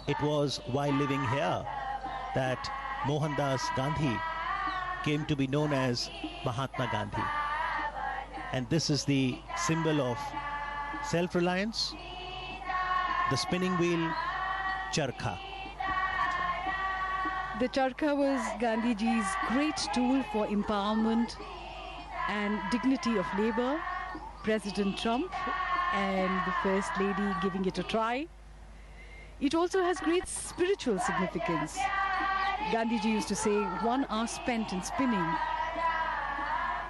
It was while living here that Mohandas Gandhi came to be known as Mahatma Gandhi. And this is the symbol of self-reliance, the spinning wheel, charkha. The charkha was Gandhiji's great tool for empowerment and dignity of labor. President Trump and the First Lady giving it a try. It also has great spiritual significance. Gandhiji used to say 1 hour spent in spinning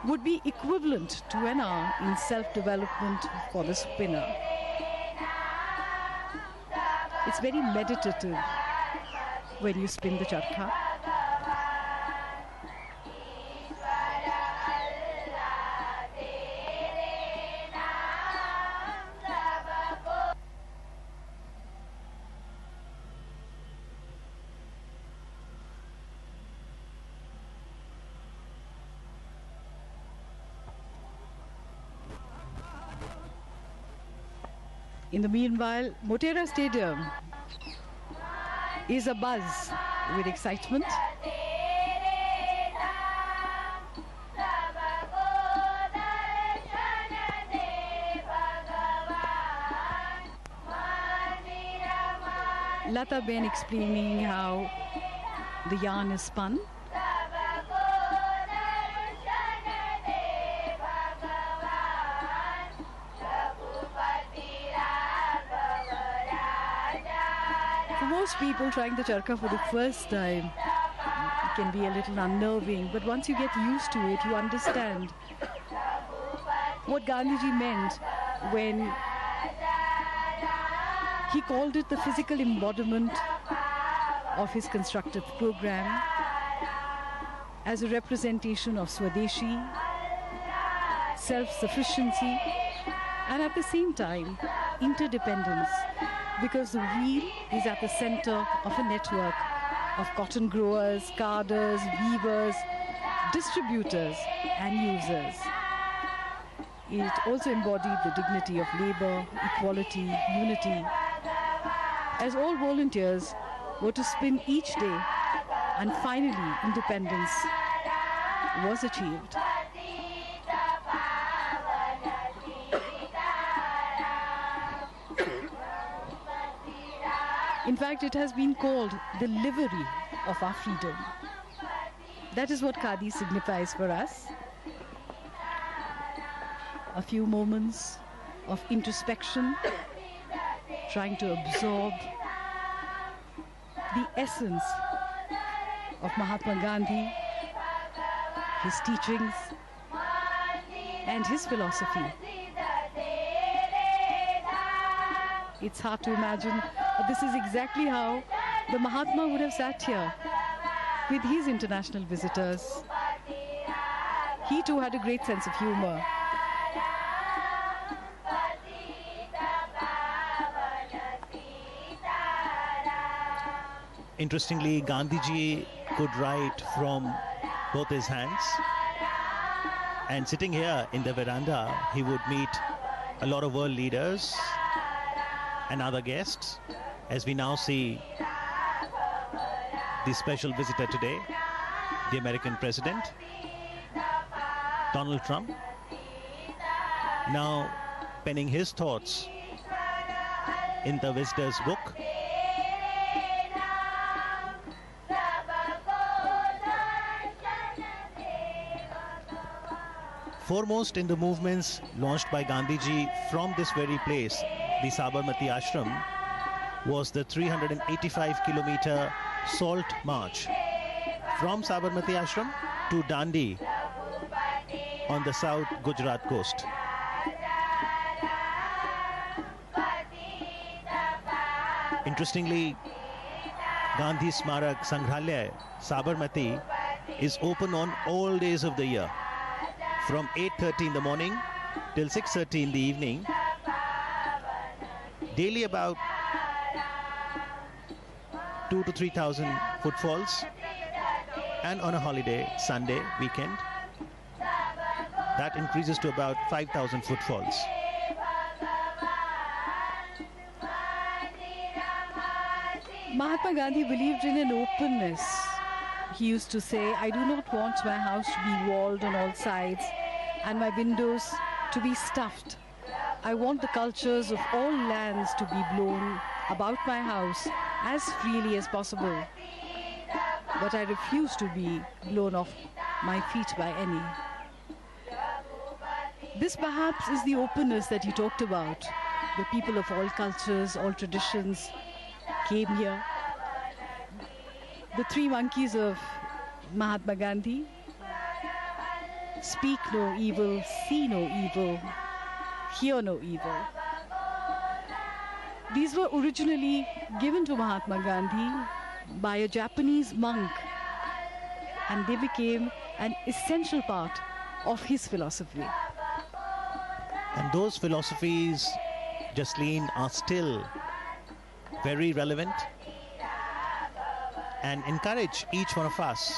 would be equivalent to an hour in self-development for the spinner. It's very meditative when you spin the charkha. In the meanwhile, Motera Stadium is abuzz with excitement. Lata Ben explaining how the yarn is spun. Most people trying the charkha for the first time, it can be a little unnerving, but once you get used to it, you understand what Gandhiji meant when he called it the physical embodiment of his constructive program as a representation of Swadeshi, self-sufficiency, and at the same time, interdependence. Because the wheel is at the center of a network of cotton growers, carders, weavers, distributors, and users. It also embodied the dignity of labor, equality, unity, as all volunteers were to spin each day, and finally independence was achieved. In fact, it has been called the livery of our freedom. That is what Khadi signifies for us. A few moments of introspection, trying to absorb the essence of Mahatma Gandhi, his teachings, and his philosophy. It's hard to imagine. This is exactly how the Mahatma would have sat here with his international visitors. He too had a great sense of humor. Interestingly, Gandhiji could write from both his hands, and sitting here in the veranda, he would meet a lot of world leaders and other guests. As we now see the special visitor today, the American President, Donald Trump, now penning his thoughts in the visitor's book. Foremost in the movements launched by Gandhiji from this very place, the Sabarmati Ashram, was the 385-kilometer Salt March from Sabarmati Ashram to Dandi on the south Gujarat coast. Interestingly, Gandhi Smarak Sangrahalaya, Sabarmati, is open on all days of the year, from 8:30 in the morning till 6:30 in the evening. Daily about 2,000 to 3,000 footfalls, and on a holiday, Sunday, weekend, that increases to about 5,000 footfalls. Mahatma Gandhi believed in an openness. He used to say, I do not want my house to be walled on all sides and my windows to be stuffed. I want the cultures of all lands to be blown about my house as freely as possible. But I refuse to be blown off my feet by any. This perhaps is the openness that he talked about. The people of all cultures, all traditions came here. The three monkeys of Mahatma Gandhi: speak no evil, see no evil, hear no evil. These were originally given to Mahatma Gandhi by a Japanese monk, and they became an essential part of his philosophy. And those philosophies, Jasleen, are still very relevant and encourage each one of us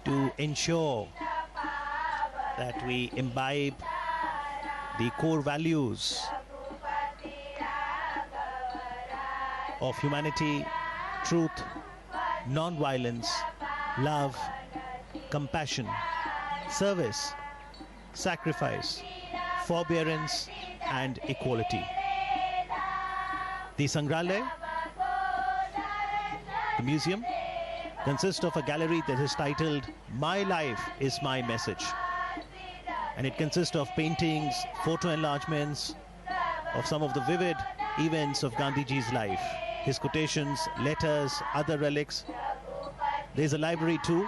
to ensure that we imbibe the core values of humanity, truth, non-violence, love, compassion, service, sacrifice, forbearance and equality. The Sangrahalaya, the museum, consists of a gallery that is titled My Life is My Message, and it consists of paintings, photo enlargements of some of the vivid events of Gandhiji's life, his quotations, letters, other relics. There's a library too,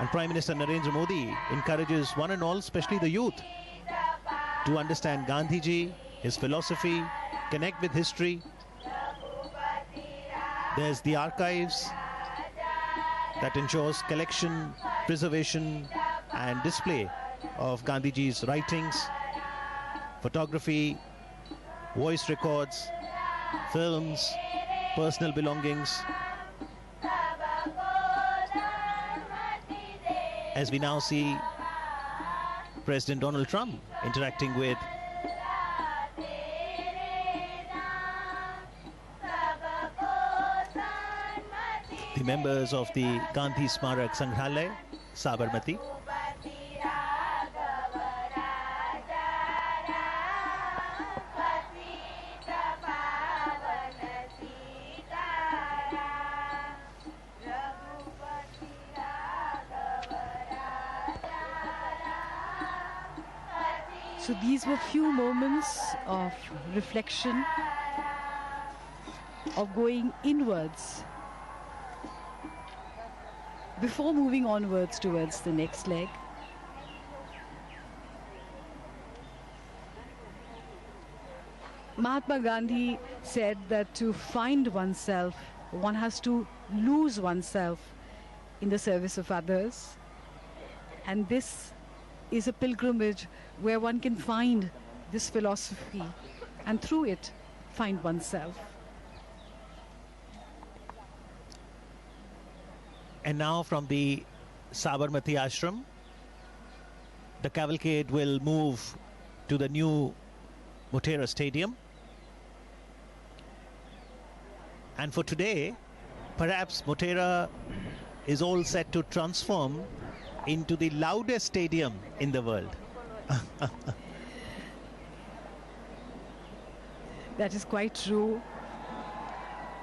and Prime Minister Narendra Modi encourages one and all, especially the youth, to understand Gandhiji, his philosophy, connect with history. There's the archives that ensures collection, preservation and display of Gandhiji's writings, photography, voice records, films, personal belongings. As we now see President Donald Trump interacting with the members of the Gandhi Smarak Sangrahalaya, Sabarmati. So these were few moments of reflection, of going inwards before moving onwards towards the next leg. Mahatma Gandhi said that to find oneself, one has to lose oneself in the service of others. And this is a pilgrimage where one can find this philosophy and through it find oneself. And now from the Sabarmati Ashram, the cavalcade will move to the new Motera Stadium. And for today, perhaps Motera is all set to transform into the loudest stadium in the world. That is quite true.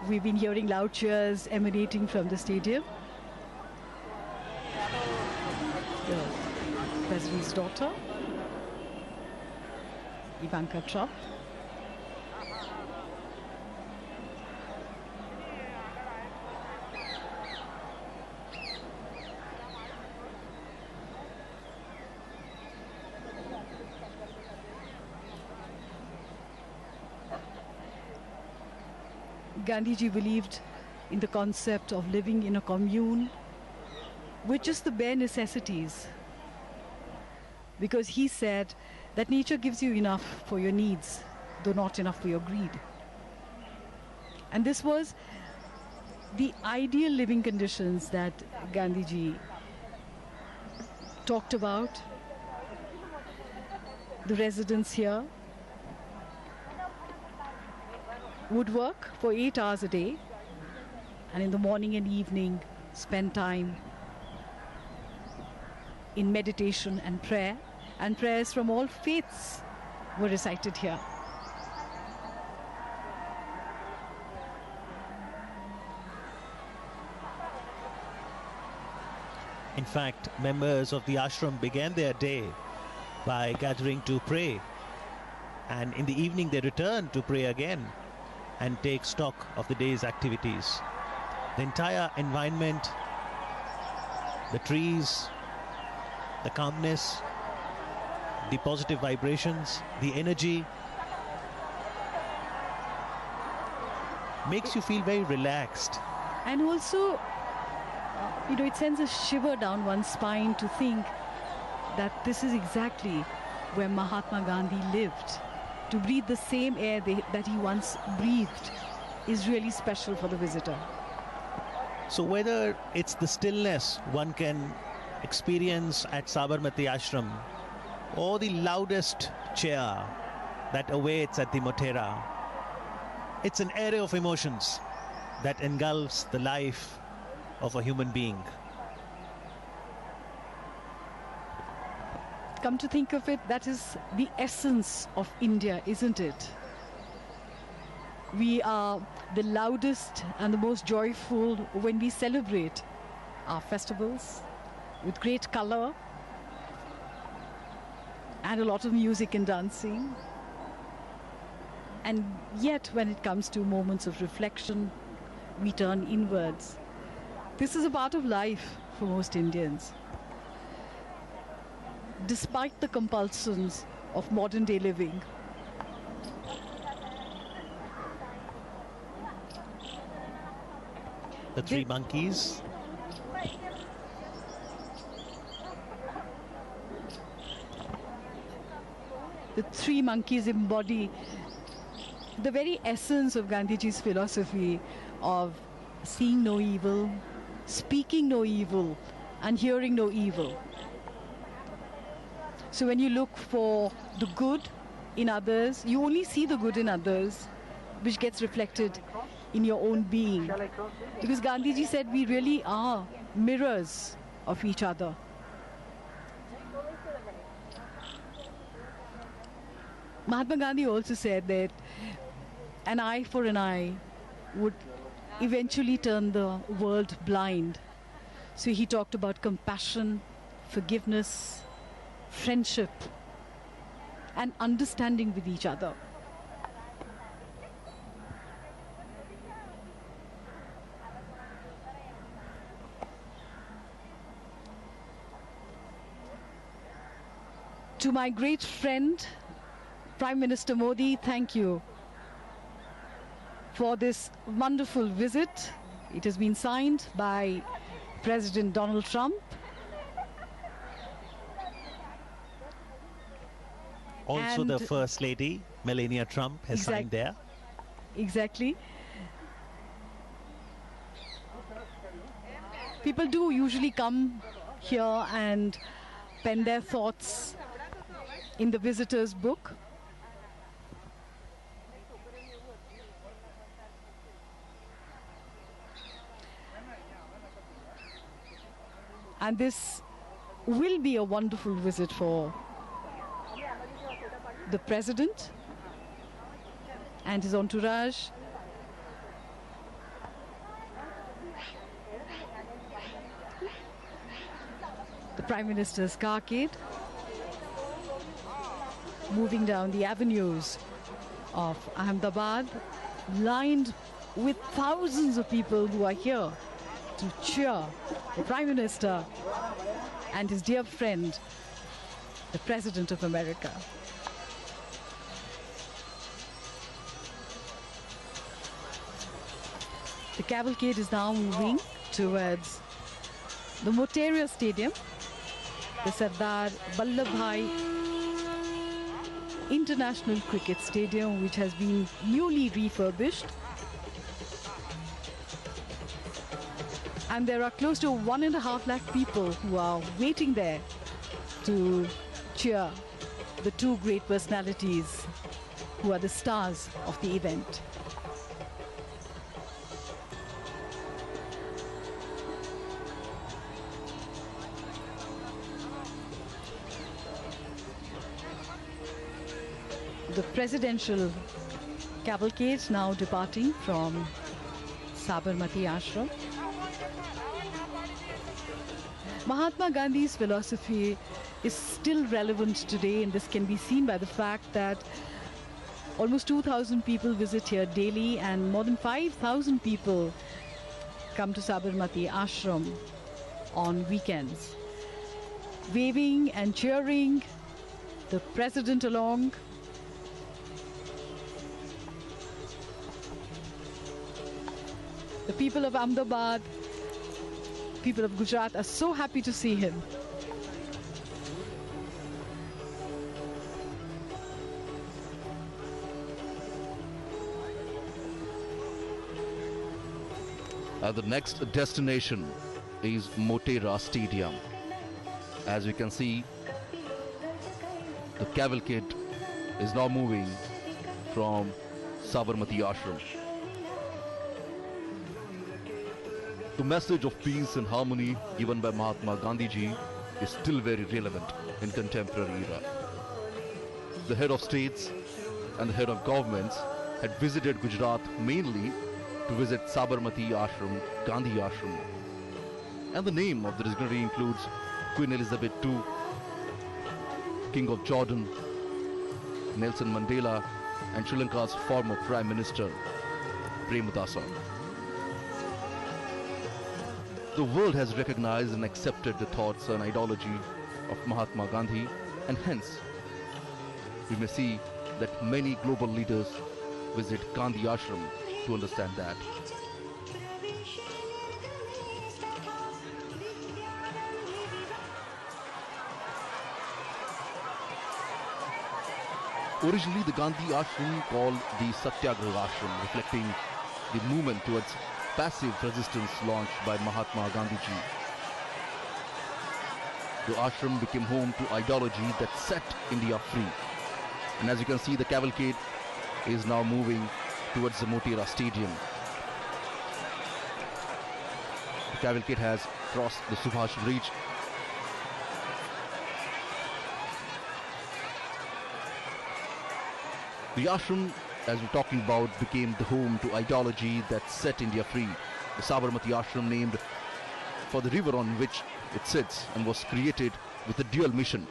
We've been hearing loud cheers emanating from the stadium. The President's daughter, Ivanka Trump. Gandhiji believed in the concept of living in a commune with just the bare necessities, because he said that nature gives you enough for your needs, though not enough for your greed. And this was the ideal living conditions that Gandhiji talked about. The residents here would work for 8 hours a day, and in the morning and evening spend time in meditation and prayer, and prayers from all faiths were recited here. In fact, members of the ashram began their day by gathering to pray, and in the evening they returned to pray again and take stock of the day's activities. The entire environment, the trees, the calmness, the positive vibrations, the energy makes you feel very relaxed. And also, it sends a shiver down one's spine to think that this is exactly where Mahatma Gandhi lived. To breathe the same air that he once breathed is really special for the visitor. So whether it's the stillness one can experience at Sabarmati Ashram or the loudest cheer that awaits at the Motera, it's an array of emotions that engulfs the life of a human being. Come to think of it, that is the essence of India, isn't it? We are the loudest and the most joyful when we celebrate our festivals with great color and a lot of music and dancing. And yet, when it comes to moments of reflection, we turn inwards. This is a part of life for most Indians. Despite the compulsions of modern day living, the three monkeys. The three monkeys embody the very essence of Gandhiji's philosophy of seeing no evil, speaking no evil, and hearing no evil. So when you look for the good in others, you only see the good in others, which gets reflected in your own being. Because Gandhiji said we really are mirrors of each other. Mahatma Gandhi also said that an eye for an eye would eventually turn the world blind. So he talked about compassion, forgiveness, friendship, and understanding with each other. To my great friend, Prime Minister Modi, thank you for this wonderful visit. It has been signed by President Donald Trump. Also And the First Lady, Melania Trump, has signed there. Exactly. People do usually come here and pen their thoughts in the visitor's book. And this will be a wonderful visit for the President and his entourage. The Prime Minister's carcade moving down the avenues of Ahmedabad, lined with thousands of people who are here to cheer the Prime Minister and his dear friend, the President of America. The cavalcade is now moving towards the Motera Stadium, the Sardar Vallabhbhai International Cricket Stadium, which has been newly refurbished. And there are close to 1.5 lakh people who are waiting there to cheer the two great personalities who are the stars of the event. the presidential cavalcade now departing from Sabarmati Ashram. Mahatma Gandhi's philosophy is still relevant today, and this can be seen by the fact that almost 2,000 people visit here daily and more than 5,000 people come to Sabarmati Ashram on weekends, waving and cheering the president along. The people of Ahmedabad, people of Gujarat are so happy to see him. The next destination is Motera Stadium. As you can see, the cavalcade is now moving from Sabarmati Ashram. The message of peace and harmony given by Mahatma Gandhi ji is still very relevant in contemporary era. The head of states and the head of governments had visited Gujarat mainly to visit Sabarmati Ashram, Gandhi Ashram. And the name of the dignitary includes Queen Elizabeth II, King of Jordan, Nelson Mandela, and Sri Lanka's former Prime Minister, Premadasa. The world has recognized and accepted the thoughts and ideology of Mahatma Gandhi, and hence we may see that many global leaders visit Gandhi Ashram to understand that. Originally, the Gandhi Ashram called the Satyagraha Ashram, reflecting the movement towards passive resistance launched by Mahatma Gandhi ji. The ashram became home to ideology that set India free. And as you can see, the cavalcade is now moving towards the Motera Stadium. The cavalcade has crossed the Subhash Bridge. The ashram, as we're talking about, became the home to ideology that set India free. The Sabarmati Ashram, named for the river on which it sits, and was created with a dual mission: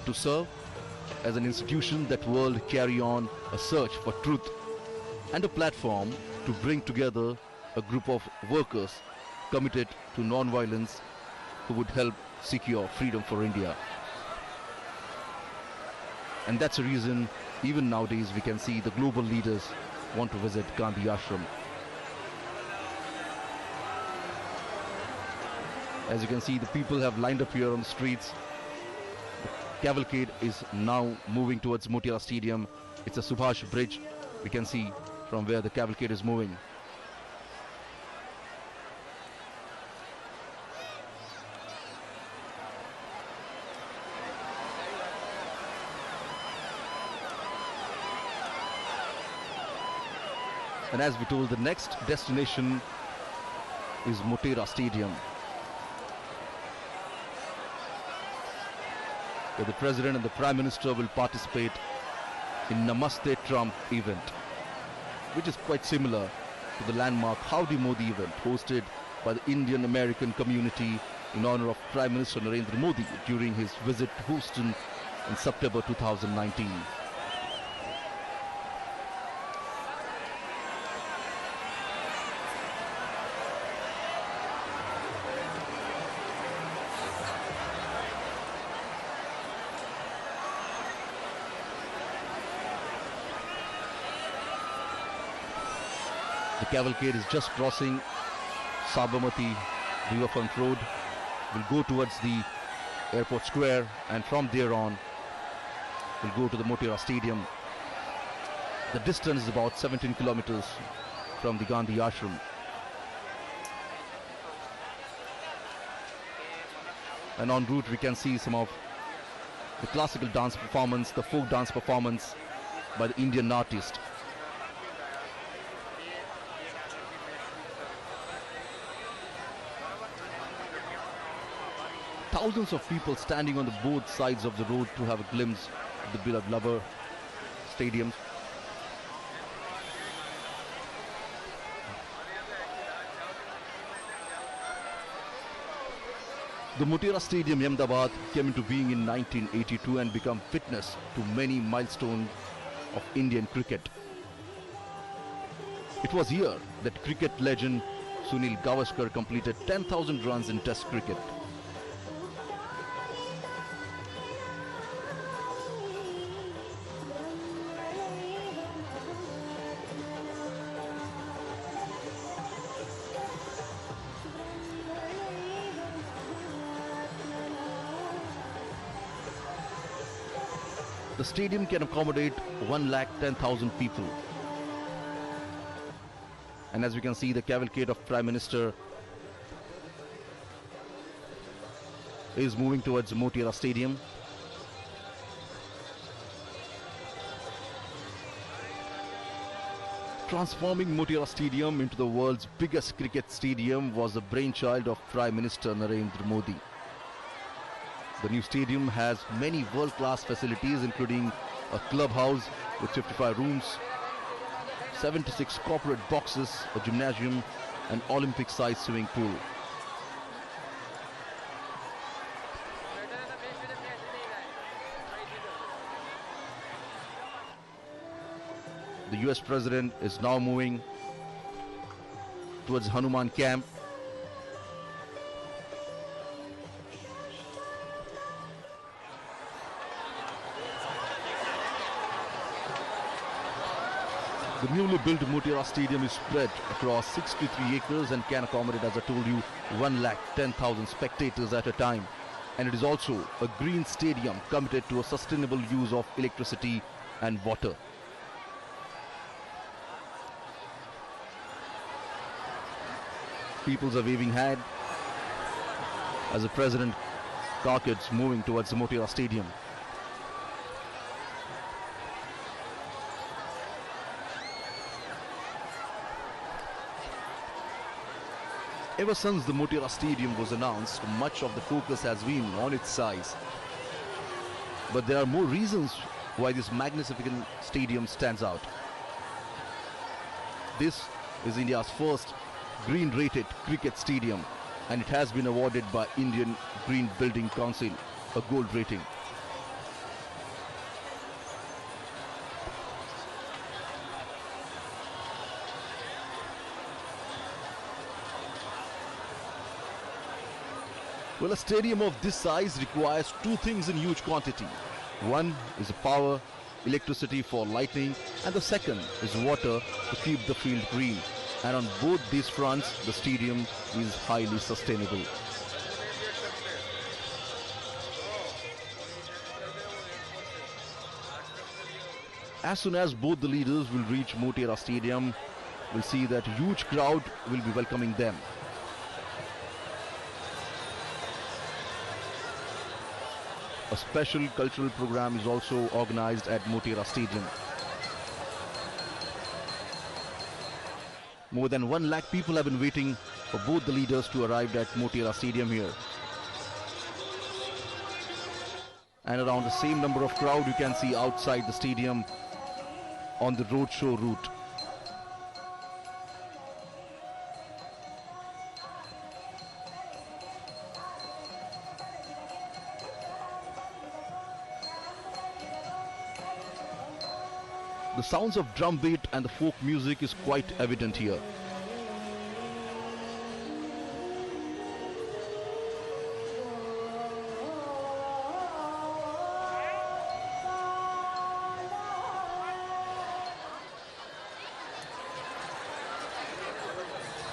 to serve as an institution that will carry on a search for truth, and a platform to bring together a group of workers committed to non-violence who would help secure freedom for India. And that's the reason even nowadays we can see the global leaders want to visit Gandhi Ashram. As you can see, the people have lined up here on the streets. The cavalcade is now moving towards Motera Stadium. It's a Subhash Bridge. We can see from where the cavalcade is moving. And as we told, the next destination is Motera Stadium, where the President and the Prime Minister will participate in Namaste Trump event, which is quite similar to the landmark Howdy Modi event hosted by the Indian American community in honor of Prime Minister Narendra Modi during his visit to Houston in September 2019. The cavalcade is just crossing Sabarmati Riverfront Road. Will go towards the airport square, and from there on will go to the Motera Stadium. The distance is about 17 kilometers from the Gandhi Ashram. And en route we can see some of the classical dance performance, the folk dance performance by the Indian artist. Thousands of people standing on the both sides of the road to have a glimpse of the beloved lover. stadiums. The Motera Stadium, Ahmedabad, came into being in 1982 and became witness to many milestones of Indian cricket. It was here that cricket legend Sunil Gavaskar completed 10,000 runs in Test cricket. The stadium can accommodate 110,000 people. And as we can see, the cavalcade of Prime Minister is moving towards Motera Stadium. Transforming Motera Stadium into the world's biggest cricket stadium was the brainchild of Prime Minister Narendra Modi. The new stadium has many world-class facilities, including a clubhouse with 55 rooms, 76 corporate boxes, a gymnasium, an Olympic-sized swimming pool. The US President is now moving towards Hanuman Camp. The newly built Motera Stadium is spread across 63 acres and can accommodate, as I told you, 110,000 spectators at a time. And it is also a green stadium committed to a sustainable use of electricity and water. Peoples are waving hand as the President carcass moving towards the Motera Stadium. Ever since the Motera Stadium was announced, much of the focus has been on its size. But there are more reasons why this magnificent stadium stands out. This is India's first green-rated cricket stadium, and it has been awarded by Indian Green Building Council a gold rating. Well, a stadium of this size requires two things in huge quantity. One is power, electricity for lighting, and the second is water to keep the field green. And on both these fronts, the stadium is highly sustainable. As soon as both the leaders will reach Motera Stadium, we'll see that a huge crowd will be welcoming them. A special cultural program is also organized at Motera Stadium. More than 1 lakh people have been waiting for both the leaders to arrive at Motera Stadium here. And around the same number of crowd you can see outside the stadium on the roadshow route. The sounds of drum beat and the folk music is quite evident here.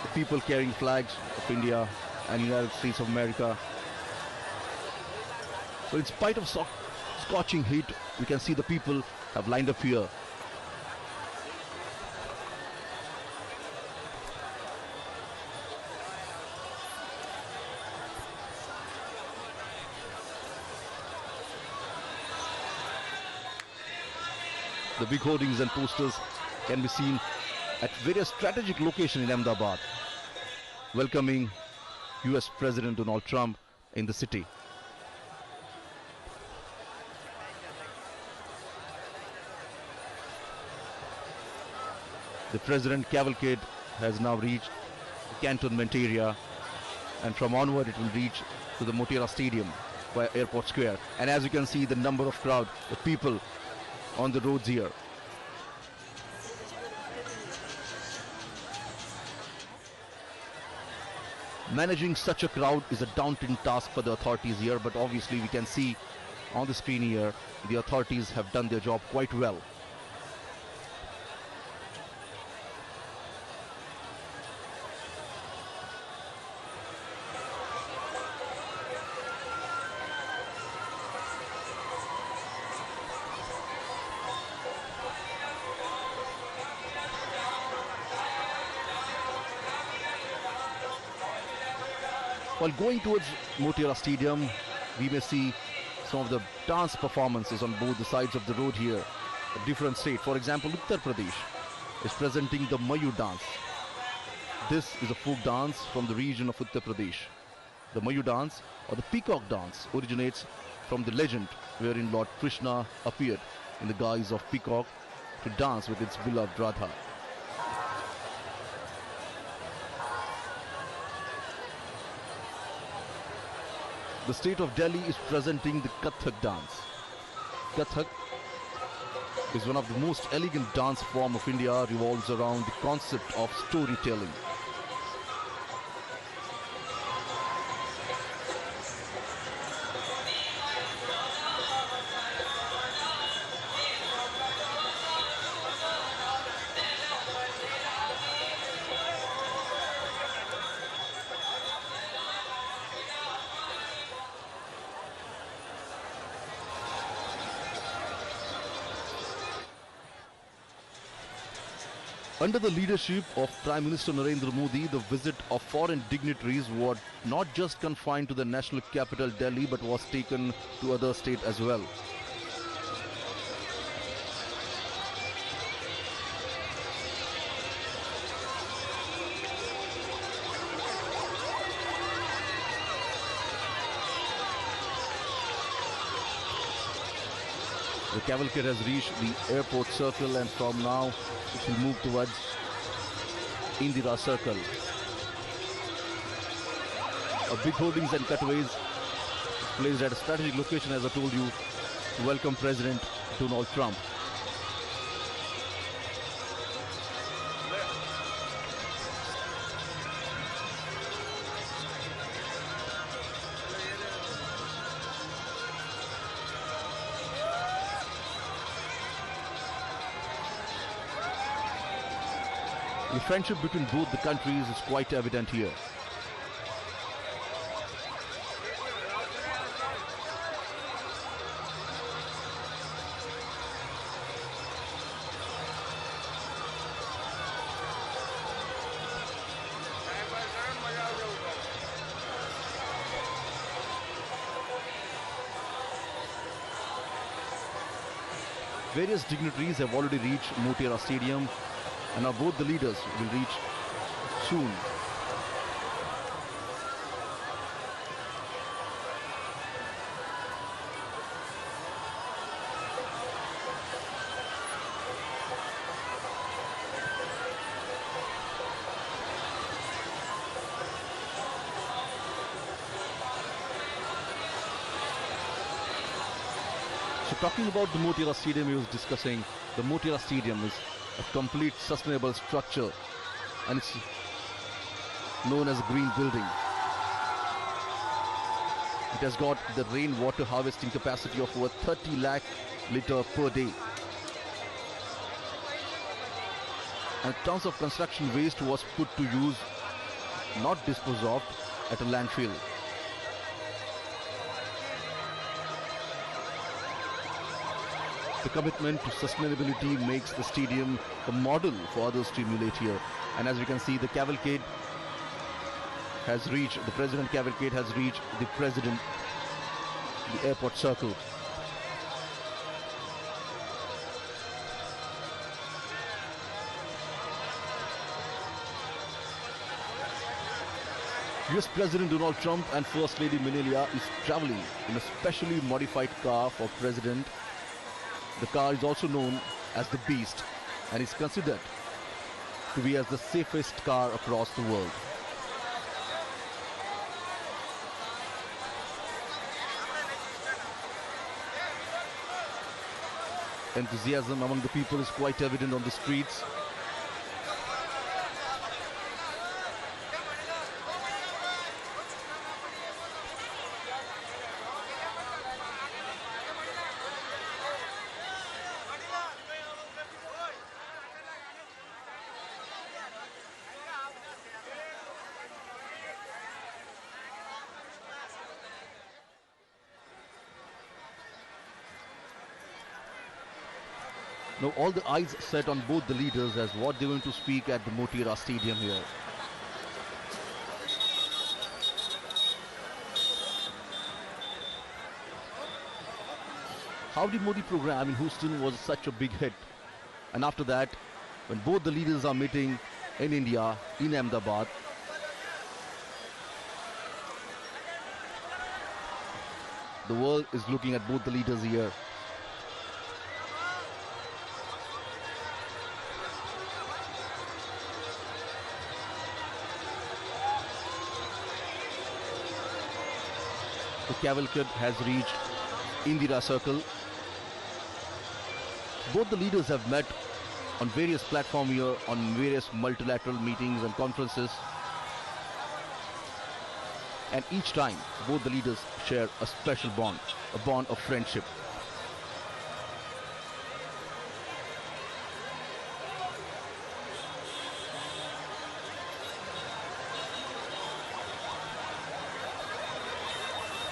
The people carrying flags of India and United States of America. So in spite of scorching heat, we can see the people have lined up here. The big hoardings and posters can be seen at various strategic locations in Ahmedabad, welcoming US President Donald Trump in the city. The President Cavalcade has now reached the cantonment area, and from onward it will reach to the Motera Stadium by Airport Square. And as you can see, the number of crowd, the people on the roads here. Managing such a crowd is a daunting task for the authorities here, but obviously we can see on the screen here, the authorities have done their job quite well. While going towards Motera Stadium, we may see some of the dance performances on both the sides of the road here. A different state. For example, Uttar Pradesh is presenting the Mayur dance. This is a folk dance from the region of Uttar Pradesh. The Mayur dance, or the peacock dance, originates from the legend wherein Lord Krishna appeared in the guise of peacock to dance with its beloved Radha. The state of Delhi is presenting the Kathak dance. Kathak is one of the most elegant dance form of India, revolves around the concept of storytelling. Under the leadership of Prime Minister Narendra Modi, the visit of foreign dignitaries was not just confined to the national capital Delhi, but was taken to other states as well. The cavalcade has reached the airport circle, and from now it will move towards Indira Circle. Big hoardings and cutaways placed at a strategic location, as I told you, to welcome President Donald Trump. The friendship between both the countries is quite evident here. Various dignitaries have already reached Motera Stadium, and now both the leaders will reach soon. So talking about the Motera Stadium, he was discussing the Motera Stadium is a complete sustainable structure, and it's known as a green building. It has got the rainwater harvesting capacity of over 30 lakh litre per day. And tons of construction waste was put to use, not disposed of, at a landfill. The commitment to sustainability makes the stadium a model for others to emulate here. And as we can see, the cavalcade has reached, the President cavalcade has reached the President, the airport circle. US President Donald Trump and First Lady Melania is traveling in a specially modified car for President. The car is also known as the Beast and is considered to be as the safest car across the world. Enthusiasm among the people is quite evident on the streets. Now all the eyes set on both the leaders as what they're going to speak at the Motera Stadium here. Howdy Modi program in Houston was such a big hit. And after that, when both the leaders are meeting in India, in Ahmedabad, the world is looking at both the leaders here. The cavalcade has reached Indira Circle. Both the leaders have met on various platforms here, on various multilateral meetings and conferences. And each time, both the leaders share a special bond, a bond of friendship.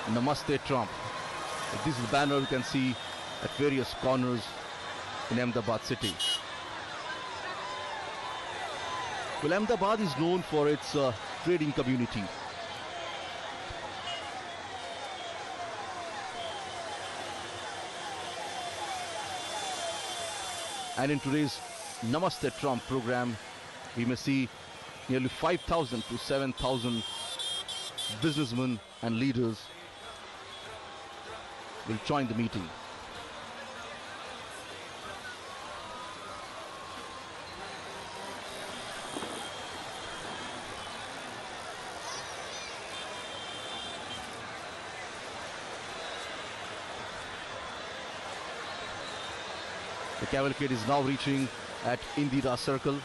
Namaste Trump. This is the banner you can see at various corners in Ahmedabad city. Well, Ahmedabad is known for its trading community. And in today's Namaste Trump program, we may see nearly 5,000 to 7,000 businessmen and leaders will join the meeting. The cavalcade is now reaching at Indira Circle.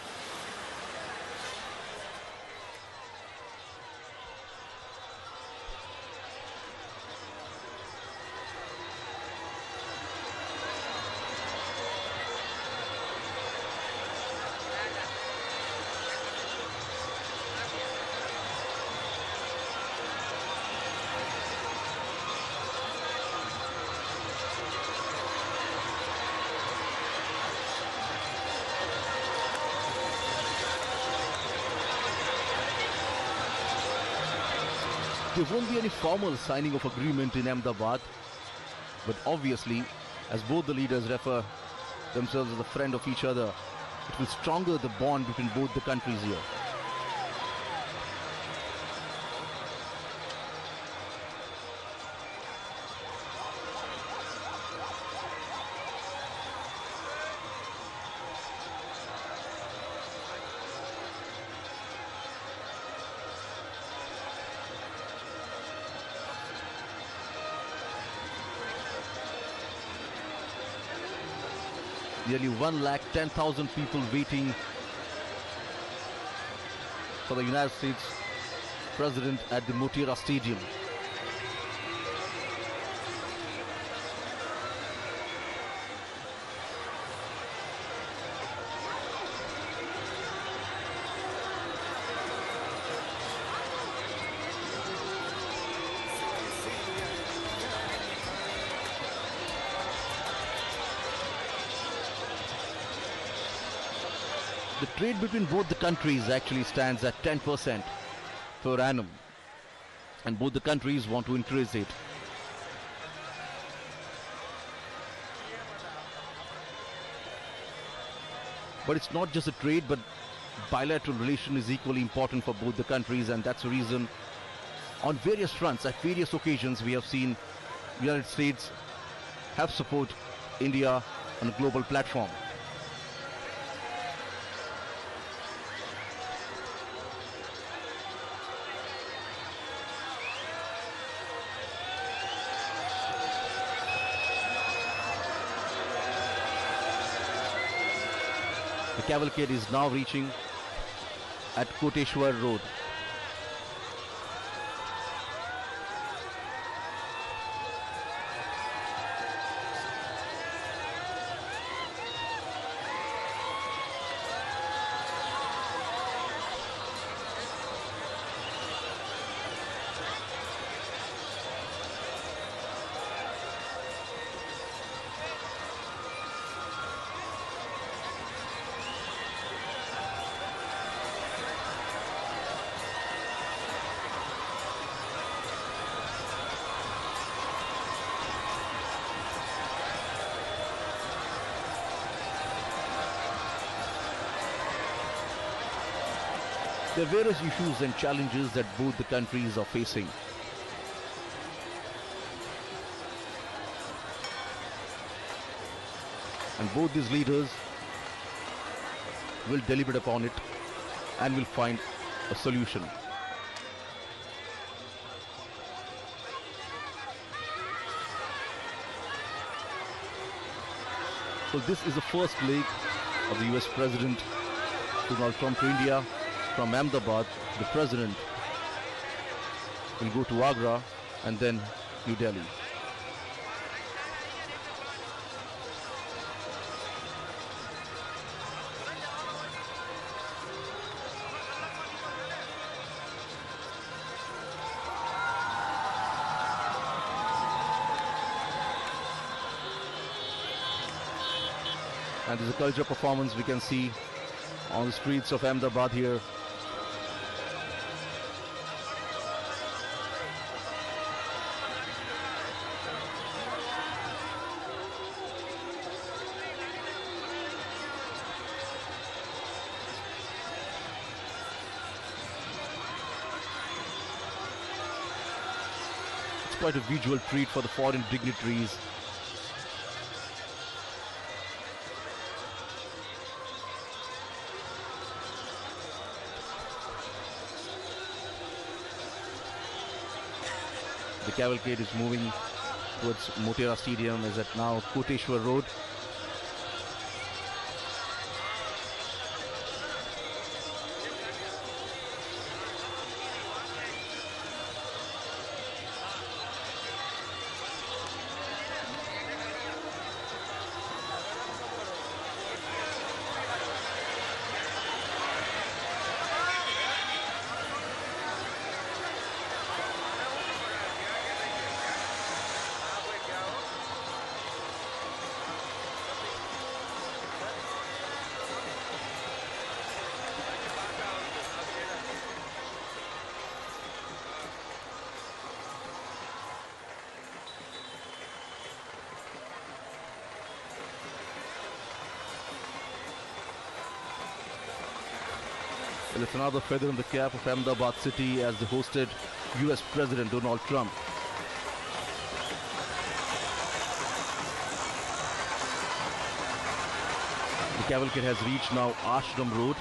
There won't be any formal signing of agreement in Ahmedabad, but obviously, as both the leaders refer themselves as a friend of each other, it will stronger the bond between both the countries here. Nearly 110,000 people waiting for the United States President at the Motera Stadium. The trade between both the countries actually stands at 10% per annum, and both the countries want to increase it. But it's not just a trade, but bilateral relation is equally important for both the countries, and that's the reason on various fronts, at various occasions, we have seen the United States have support India on a global platform. cavalcade is now reaching at Koteshwar Road. There are various issues and challenges that both the countries are facing. And both these leaders will deliberate upon it and will find a solution. So this is the first leg of the US President Donald Trump to India. From Ahmedabad, the President will go to Agra and then New Delhi. And there's a culture performance we can see on the streets of Ahmedabad here. It's quite a visual treat for the foreign dignitaries. The cavalcade is moving towards Motera Stadium, is at now Koteshwar Road. Well, it's another feather in the cap of Ahmedabad city as they hosted US President Donald Trump. The cavalcade has reached now Ashram Road.